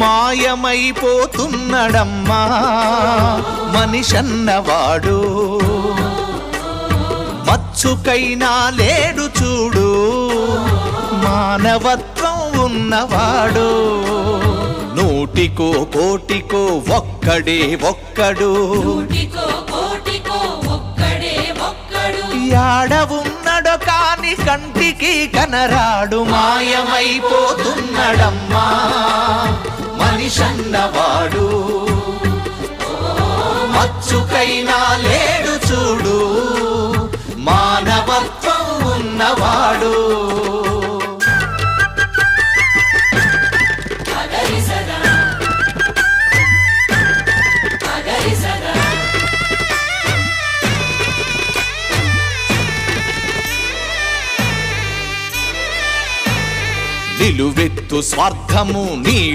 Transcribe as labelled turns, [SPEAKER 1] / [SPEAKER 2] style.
[SPEAKER 1] మాయమైపోతున్నడమ్మా మనిషన్నవాడు, మచ్చుకైనా లేడు చూడు మానవత్వం ఉన్నవాడు. నూటికో కోటికో ఒక్కడే ఒక్కడు, యాడ ఉన్నడో కాని కంటికి కనరాడు. మాయమైపోతున్నడమ్మా మనిషన్నవాడు, మచ్చుకైనా లేడు చూడు మానవత్వం ఉన్నవాడు. నిలువెత్తు స్వార్థము నీ